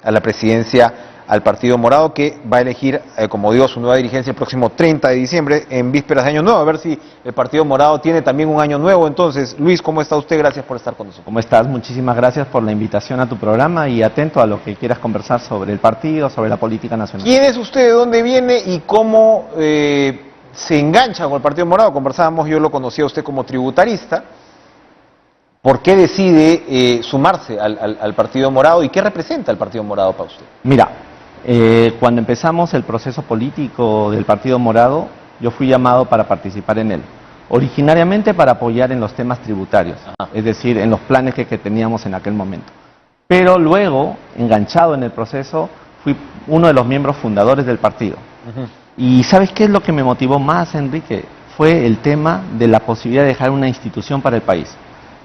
a la presidencia al Partido Morado, que va a elegir, como digo, su nueva dirigencia el próximo 30 de diciembre, en vísperas de Año Nuevo. A ver si el Partido Morado tiene también un año nuevo. Entonces, Luis, ¿cómo está usted? Gracias por estar con nosotros. ¿Cómo estás? Muchísimas gracias por la invitación a tu programa y atento a lo que quieras conversar sobre el partido, sobre la política nacional. ¿Quién es usted? ¿De dónde viene? ¿Y cómo se engancha con el Partido Morado? Conversábamos, yo lo conocía a usted como tributarista. ¿Por qué decide sumarse al Partido Morado y qué representa el Partido Morado para usted? Mira, cuando empezamos el proceso político del Partido Morado, yo fui llamado para participar en él. Originariamente para apoyar en los temas tributarios, es decir, en los planes que teníamos en aquel momento. Pero luego, enganchado en el proceso, fui uno de los miembros fundadores del partido. Y ¿sabes qué es lo que me motivó más, Enrique? Fue el tema de la posibilidad de dejar una institución para el país.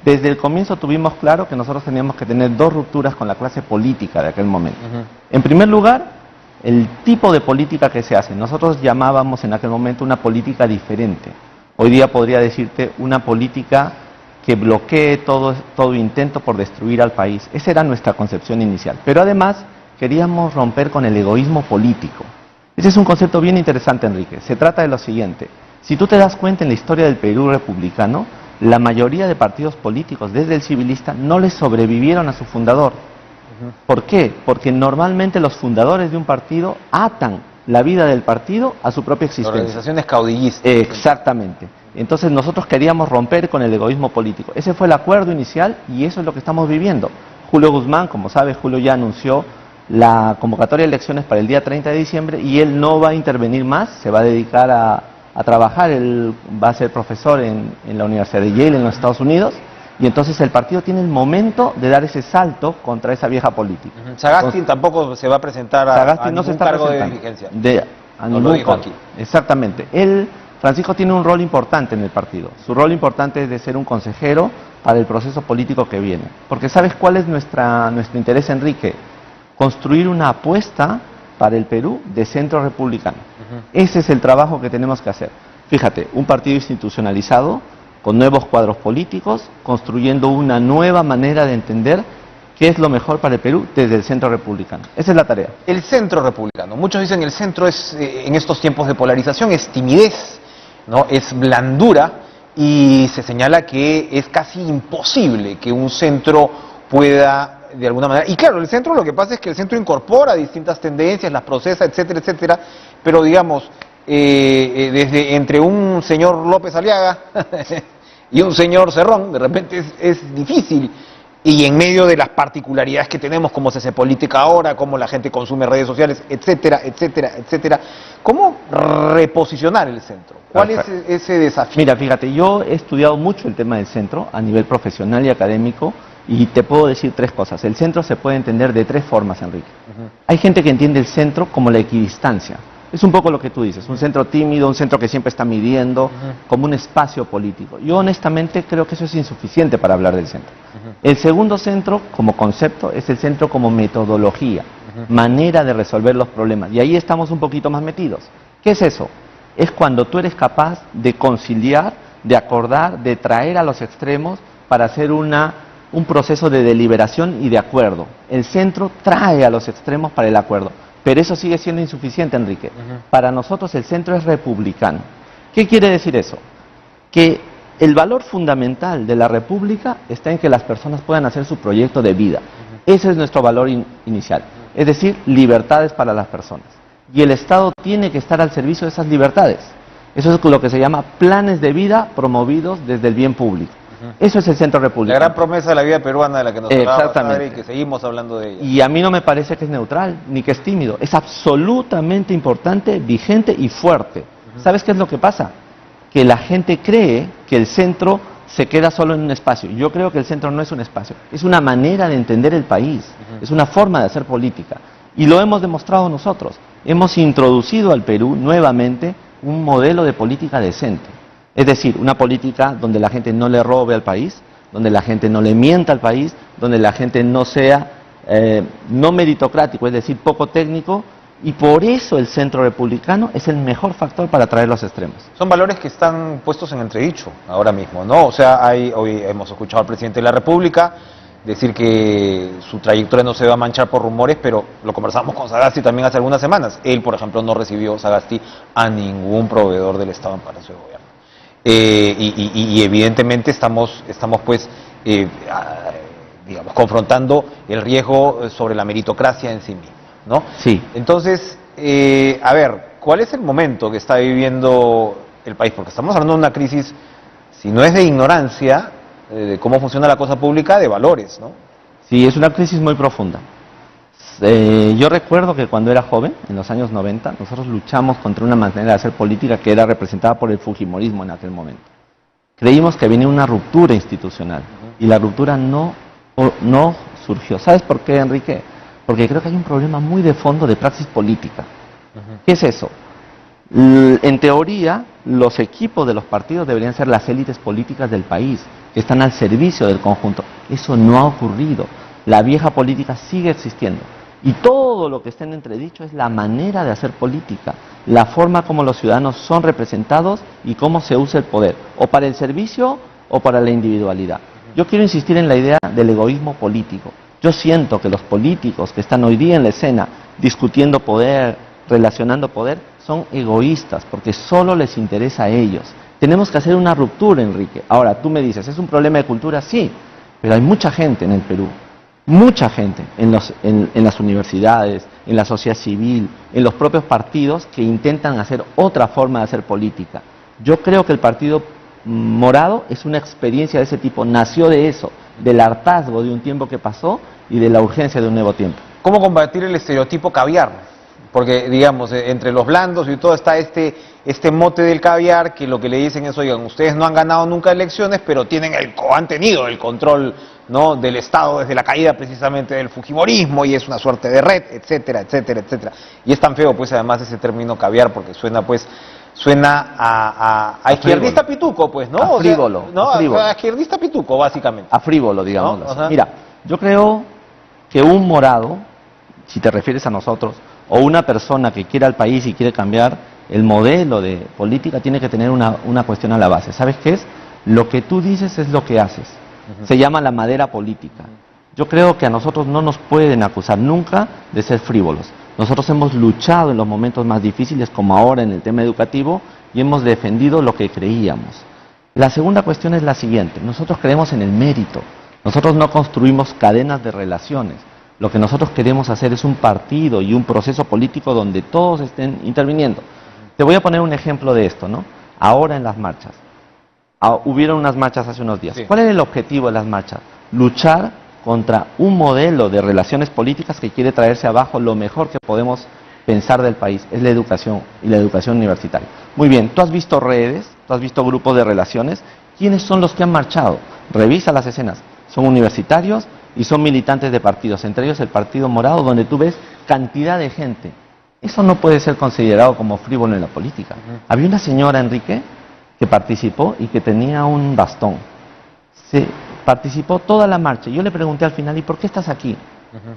Desde el comienzo tuvimos claro que nosotros teníamos que tener dos rupturas con la clase política de aquel momento. En primer lugar, el tipo de política que se hace. Nosotros llamábamos en aquel momento una política diferente. Hoy día podría decirte una política que bloquee todo intento por destruir al país. Esa era nuestra concepción inicial. Pero además queríamos romper con el egoísmo político. Ese es un concepto bien interesante, Enrique. Se trata de lo siguiente. Si tú te das cuenta en la historia del Perú republicano, la mayoría de partidos políticos, desde el civilista, no les sobrevivieron a su fundador. ¿Por qué? Porque normalmente los fundadores de un partido atan la vida del partido a su propia existencia. Organizaciones caudillistas. Exactamente. Entonces nosotros queríamos romper con el egoísmo político. Ese fue el acuerdo inicial y eso es lo que estamos viviendo. Julio Guzmán, como sabes, Julio ya anunció la convocatoria de elecciones para el día 30 de diciembre y él no va a intervenir más, se va a dedicar a trabajar, él va a ser profesor en la Universidad de Yale en los Estados Unidos, y entonces el partido tiene el momento de dar ese salto contra esa vieja política. Sagasti tampoco se va a presentar a no se ningún está cargo de presentando. dirigencia. No lo dijo aquí. Exactamente. Francisco tiene un rol importante en el partido. Su rol importante es de ser un consejero para el proceso político que viene. Porque ¿sabes cuál es nuestro interés, Enrique? Construir una apuesta para el Perú de centro republicano. Ese es el trabajo que tenemos que hacer. Fíjate, un partido institucionalizado, con nuevos cuadros políticos, construyendo una nueva manera de entender qué es lo mejor para el Perú desde el centro republicano. Esa es la tarea. El centro republicano. Muchos dicen el centro es, en estos tiempos de polarización, es timidez, ¿no? Es blandura, y se señala que es casi imposible que un centro pueda, de alguna manera, y claro, el centro, lo que pasa es que el centro incorpora distintas tendencias, las procesa, etcétera, etcétera, pero digamos, desde entre un señor López Aliaga y un señor Cerrón, de repente es difícil, y en medio de las particularidades que tenemos, cómo se hace política ahora, cómo la gente consume redes sociales, etcétera, etcétera, etcétera, ¿cómo reposicionar el centro? ¿Cuál es ese desafío? Mira, fíjate, yo he estudiado mucho el tema del centro a nivel profesional y académico, y te puedo decir tres cosas. El centro se puede entender de tres formas, Enrique. Hay gente que entiende el centro como la equidistancia. Es un poco lo que tú dices, un centro tímido, un centro que siempre está midiendo, como un espacio político. Yo honestamente creo que eso es insuficiente para hablar del centro. El segundo centro, como concepto, es el centro como metodología, manera de resolver los problemas. Y ahí estamos un poquito más metidos. ¿Qué es eso? Es cuando tú eres capaz de conciliar, de acordar, de traer a los extremos para hacer un proceso de deliberación y de acuerdo. El centro trae a los extremos para el acuerdo. Pero eso sigue siendo insuficiente, Enrique. Para nosotros el centro es republicano. ¿Qué quiere decir eso? Que el valor fundamental de la república está en que las personas puedan hacer su proyecto de vida. Ese es nuestro valor inicial. Es decir, libertades para las personas. Y el Estado tiene que estar al servicio de esas libertades. Eso es lo que se llama planes de vida promovidos desde el bien público. Eso es el centro republicano. La gran promesa de la vida peruana de la que nos hablaba y que seguimos hablando de ella. Y a mí no me parece que es neutral, ni que es tímido. Es absolutamente importante, vigente y fuerte. ¿Sabes qué es lo que pasa? Que la gente cree que el centro se queda solo en un espacio. Yo creo que el centro no es un espacio. Es una manera de entender el país. Es una forma de hacer política. Y lo hemos demostrado nosotros. Hemos introducido al Perú nuevamente un modelo de política decente. Es decir, una política donde la gente no le robe al país, donde la gente no le mienta al país, donde la gente no sea no meritocrático, es decir, poco técnico, y por eso el centro republicano es el mejor factor para atraer los extremos. Son valores que están puestos en entredicho ahora mismo, ¿no? O sea, hoy hemos escuchado al presidente de la República decir que su trayectoria no se va a manchar por rumores, pero lo conversamos con Sagasti también hace algunas semanas. Él, por ejemplo, no recibió, Sagasti, a ningún proveedor del Estado en Palacio de Gobierno. Y evidentemente estamos pues, digamos, confrontando el riesgo sobre la meritocracia en sí misma, ¿no? Sí. Entonces, a ver, ¿cuál es el momento que está viviendo el país? Porque estamos hablando de una crisis, si no es de ignorancia, de cómo funciona la cosa pública, de valores, ¿no? Sí, es una crisis muy profunda. Yo recuerdo que cuando era joven, en los años 90, nosotros luchamos contra una manera de hacer política que era representada por el fujimorismo en aquel momento. Creímos que venía una ruptura institucional y la ruptura no surgió. ¿Sabes por qué, Enrique? Porque creo que hay un problema muy de fondo de praxis política. ¿Qué es eso? En teoría, los equipos de los partidos deberían ser las élites políticas del país, que están al servicio del conjunto. Eso no ha ocurrido. La vieja política sigue existiendo. Y todo lo que está en entredicho es la manera de hacer política, la forma como los ciudadanos son representados y cómo se usa el poder, o para el servicio o para la individualidad. Yo quiero insistir en la idea del egoísmo político. Yo siento que los políticos que están hoy día en la escena discutiendo poder, relacionando poder, son egoístas porque solo les interesa a ellos. Tenemos que hacer una ruptura, Enrique. Ahora, tú me dices, ¿es un problema de cultura? Sí, pero hay mucha gente en el Perú, mucha gente en las universidades, en la sociedad civil, en los propios partidos que intentan hacer otra forma de hacer política. Yo creo que el Partido Morado es una experiencia de ese tipo, nació de eso, del hartazgo de un tiempo que pasó y de la urgencia de un nuevo tiempo. ¿Cómo combatir el estereotipo caviar? Porque, digamos, entre los blandos y todo está este mote del caviar, que lo que le dicen es, oigan, ustedes no han ganado nunca elecciones, pero han tenido el control, ¿no?, del Estado desde la caída precisamente del fujimorismo, y es una suerte de red, etcétera, etcétera, etcétera. Y es tan feo, pues, además, ese término caviar, porque suena a izquierdista pituco, pues, ¿no? A frívolo. ¿no? A frívolo. A izquierdista pituco, básicamente. A frívolo, digamos. ¿No? O sea, mira, yo creo que un morado, si te refieres a nosotros, o una persona que quiera al país y quiere cambiar el modelo de política, tiene que tener una cuestión a la base. ¿Sabes qué es? Lo que tú dices es lo que haces. Se llama la madera política. Yo creo que a nosotros no nos pueden acusar nunca de ser frívolos. Nosotros hemos luchado en los momentos más difíciles, como ahora en el tema educativo, y hemos defendido lo que creíamos. La segunda cuestión es la siguiente. Nosotros creemos en el mérito. Nosotros no construimos cadenas de relaciones. Lo que nosotros queremos hacer es un partido y un proceso político donde todos estén interviniendo. Te voy a poner un ejemplo de esto, ¿no? Ahora en las marchas. Hubieron unas marchas hace unos días. Sí. ¿Cuál era el objetivo de las marchas? Luchar contra un modelo de relaciones políticas que quiere traerse abajo lo mejor que podemos pensar del país. Es la educación y la educación universitaria. Muy bien, tú has visto redes, tú has visto grupos de relaciones. ¿Quiénes son los que han marchado? Revisa las escenas. Son universitarios y son militantes de partidos, entre ellos el Partido Morado, donde tú ves cantidad de gente. Eso no puede ser considerado como frívolo en la política. Había una señora, Enrique, que participó y que tenía un bastón. Participó toda la marcha. Yo le pregunté al final, ¿y por qué estás aquí?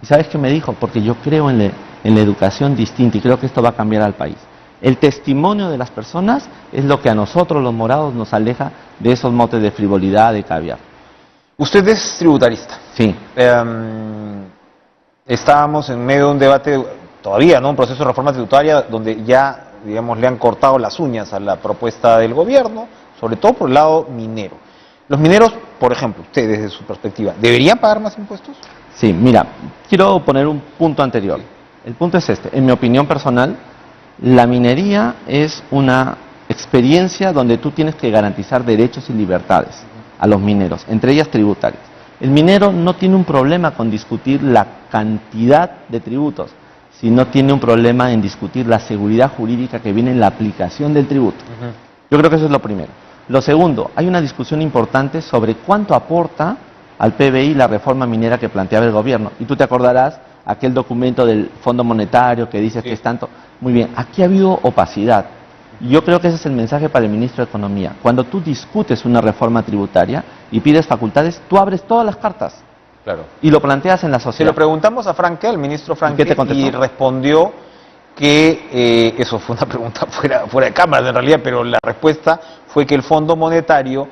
¿Y sabes qué me dijo? Porque yo creo en la educación distinta y creo que esto va a cambiar al país. El testimonio de las personas es lo que a nosotros los morados nos aleja de esos motes de frivolidad, de caviar. Usted es tributarista. Sí. Estábamos en medio de un debate todavía, ¿no? Un proceso de reforma tributaria donde ya, digamos, le han cortado las uñas a la propuesta del gobierno, sobre todo por el lado minero. Los mineros, por ejemplo, usted desde su perspectiva, ¿deberían pagar más impuestos? Sí, mira, quiero poner un punto anterior. El punto es este. En mi opinión personal, la minería es una experiencia donde tú tienes que garantizar derechos y libertades a los mineros, entre ellas tributarias. El minero no tiene un problema con discutir la cantidad de tributos, sino tiene un problema en discutir la seguridad jurídica que viene en la aplicación del tributo. Yo creo que eso es lo primero. Lo segundo, hay una discusión importante sobre cuánto aporta al PBI la reforma minera que planteaba el gobierno. Y tú te acordarás aquel documento del Fondo Monetario que dice que es tanto. Muy bien, aquí ha habido opacidad. Y yo creo que ese es el mensaje para el ministro de Economía. Cuando tú discutes una reforma tributaria y pides facultades, tú abres todas las cartas. Claro. Y lo planteas en la Se sociedad. lo preguntamos a Franque, al ministro Franque, ¿Qué te contestó? y respondió que, eso fue una pregunta fuera de cámara en realidad, pero la respuesta fue que el Fondo Monetario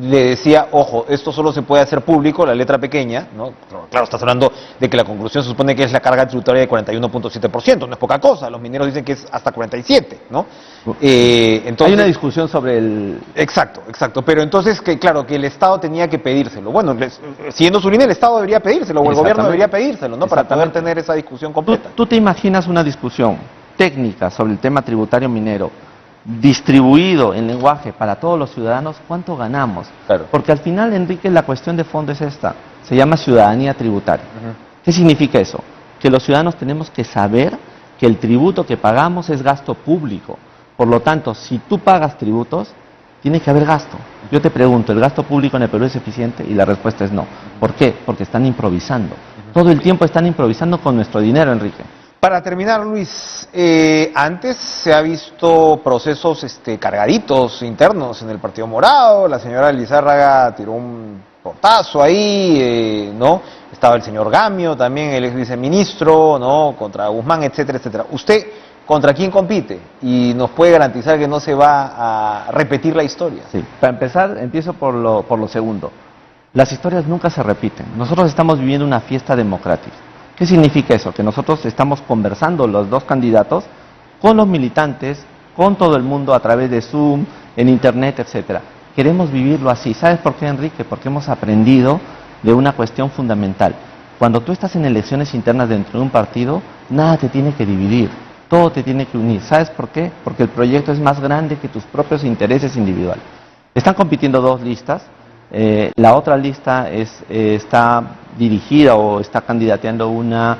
le decía, ojo, esto solo se puede hacer público, la letra pequeña, ¿no? Claro, estás hablando de que la conclusión se supone que es la carga tributaria de 41.7%, no es poca cosa, los mineros dicen que es hasta 47%, ¿no? Entonces, hay una discusión sobre el... Exacto, pero entonces, que claro, que el Estado tenía que pedírselo. Bueno, siguiendo su línea, el Estado debería pedírselo, o el gobierno debería pedírselo, ¿no? Para poder tener esa discusión completa. ¿Tú te imaginas una discusión técnica sobre el tema tributario minero distribuido en lenguaje para todos los ciudadanos? ¿Cuánto ganamos? Claro. Porque al final, Enrique, la cuestión de fondo es esta, se llama ciudadanía tributaria. ¿Qué significa eso? Que los ciudadanos tenemos que saber que el tributo que pagamos es gasto público. Por lo tanto, si tú pagas tributos, tiene que haber gasto. Yo te pregunto, ¿el gasto público en el Perú es eficiente? Y la respuesta es no. ¿Por qué? Porque están improvisando. Todo el tiempo están improvisando con nuestro dinero, Enrique. Para terminar, Luis, antes se ha visto procesos cargaditos internos en el Partido Morado, la señora Lizárraga tiró un portazo ahí, ¿no? Estaba el señor Gamio, también el ex viceministro, ¿no? Contra Guzmán, etcétera, etcétera. ¿Usted contra quién compite? Y nos puede garantizar que no se va a repetir la historia. Sí, para empezar, empiezo por lo segundo. Las historias nunca se repiten. Nosotros estamos viviendo una fiesta democrática. ¿Qué significa eso? Que nosotros estamos conversando los dos candidatos con los militantes, con todo el mundo a través de Zoom, en Internet, etcétera. Queremos vivirlo así. ¿Sabes por qué, Enrique? Porque hemos aprendido de una cuestión fundamental. Cuando tú estás en elecciones internas dentro de un partido, nada te tiene que dividir, todo te tiene que unir. ¿Sabes por qué? Porque el proyecto es más grande que tus propios intereses individuales. Están compitiendo dos listas. La otra lista está dirigida o está candidateando una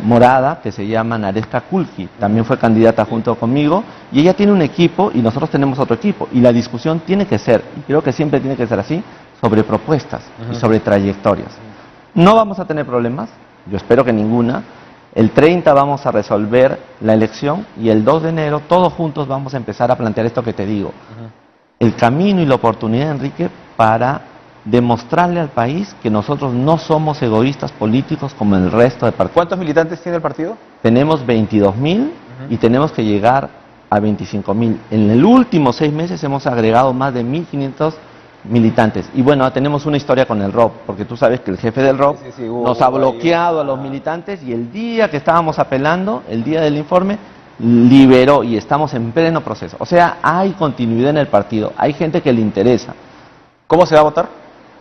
morada que se llama Naresca Kulki, también fue candidata junto conmigo, y ella tiene un equipo y nosotros tenemos otro equipo, y la discusión tiene que ser, y creo que siempre tiene que ser así, sobre propuestas y sobre trayectorias. No vamos a tener problemas, yo espero que ninguna. El 30 vamos a resolver la elección y el 2 de enero todos juntos vamos a empezar a plantear esto que te digo. El camino y la oportunidad, Enrique, para demostrarle al país que nosotros no somos egoístas políticos como el resto de partidos. ¿Cuántos militantes tiene el partido? Tenemos 22.000 y tenemos que llegar a 25.000. En el último 6 meses hemos agregado más de 1.500 militantes. Y bueno, tenemos una historia con el ROP, porque tú sabes que el jefe del ROP nos ha bloqueado a los militantes y el día que estábamos apelando, el día del informe, liberó y estamos en pleno proceso. O sea, hay continuidad en el partido, hay gente que le interesa. ¿Cómo se va a votar?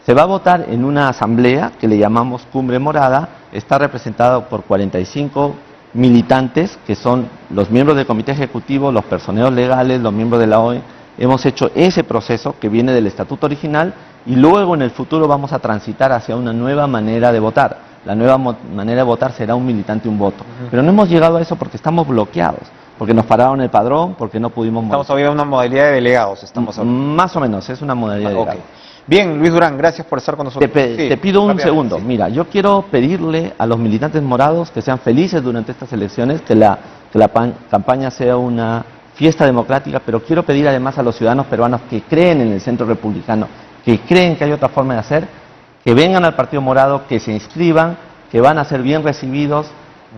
Se va a votar en una asamblea que le llamamos Cumbre Morada, está representado por 45 militantes que son los miembros del comité ejecutivo, los personeros legales, los miembros de la OE. Hemos hecho ese proceso que viene del estatuto original y luego en el futuro vamos a transitar hacia una nueva manera de votar. La nueva manera de votar será un militante, un voto. Pero no hemos llegado a eso porque estamos bloqueados, porque nos pararon el padrón, porque no pudimos... Estamos todavía en una modalidad de delegados. Más o menos, es una modalidad de delegados. Bien, Luis Durán, gracias por estar con nosotros. Te pido un segundo. Sí. Mira, yo quiero pedirle a los militantes morados que sean felices durante estas elecciones, que la campaña sea una fiesta democrática, pero quiero pedir además a los ciudadanos peruanos que creen en el centro republicano, que creen que hay otra forma de hacer, que vengan al Partido Morado, que se inscriban, que van a ser bien recibidos.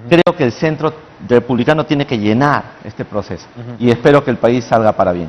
Creo que el centro republicano tiene que llenar este proceso y espero que el país salga para bien.